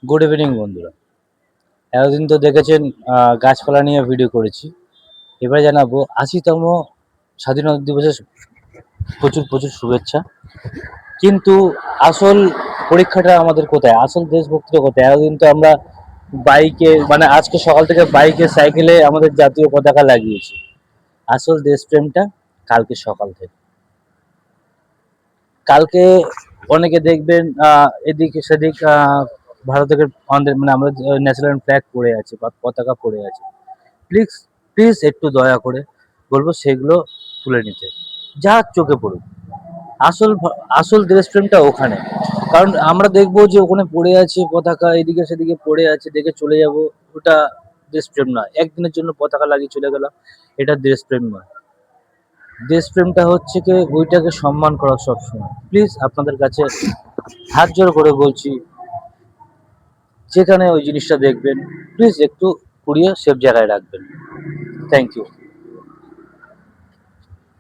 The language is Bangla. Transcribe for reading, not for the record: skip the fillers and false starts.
গুড ইভিনিং বন্ধুরা। এতদিন তো দেখেছেন গাছপালা নিয়ে ভিডিও করেছি। এবারে জানাবো ৮০তম স্বাধীনতা দিবসের প্রচুর প্রচুর শুভেচ্ছা। কিন্তু আসল পরীক্ষাটা আমাদের কোথায়? আসল দেশভক্তিটা কোথায়? এতদিন তো আমরা বাইকে মানে আজকে সকাল থেকে বাইকে সাইকেলে আমাদের জাতীয় পতাকা লাগিয়েছি। আসল দেশপ্রেমটা কালকে সকাল থেকে। কালকে অনেকে দেখবেন এদিক সেদিক ভারতের আমাদের মানে আমাদের ন্যাশনাল ফ্ল্যাগ পড়ে আছে বা পতাকা পড়ে আছে। প্লিজ প্লিজ একটু দয়া করে বলবো সেগুলো তুলে নিতে, যা চোখে পড়ুক। আসল দেশপ্রেমটা ওখানে। কারণ আমরা দেখবো যে ওখানে পড়ে আছে পতাকা, এদিকে সেদিকে পড়ে আছে দেখে চলে যাব, ওটা দেশপ্রেম নয়। একদিনের জন্য পতাকা লাগিয়ে চলে গেলাম, এটা দেশপ্রেম নয়। দেশপ্রেমটা হচ্ছে কি ওইটাকে সম্মান করা সবসময়। প্লিজ আপনাদের কাছে হাত জোড় করে বলছি, যেখানে ওই জিনিসটা দেখবেন প্লিজ একটু কুড়িয়ে সেফ জায়গায় রাখবেন। Thank you.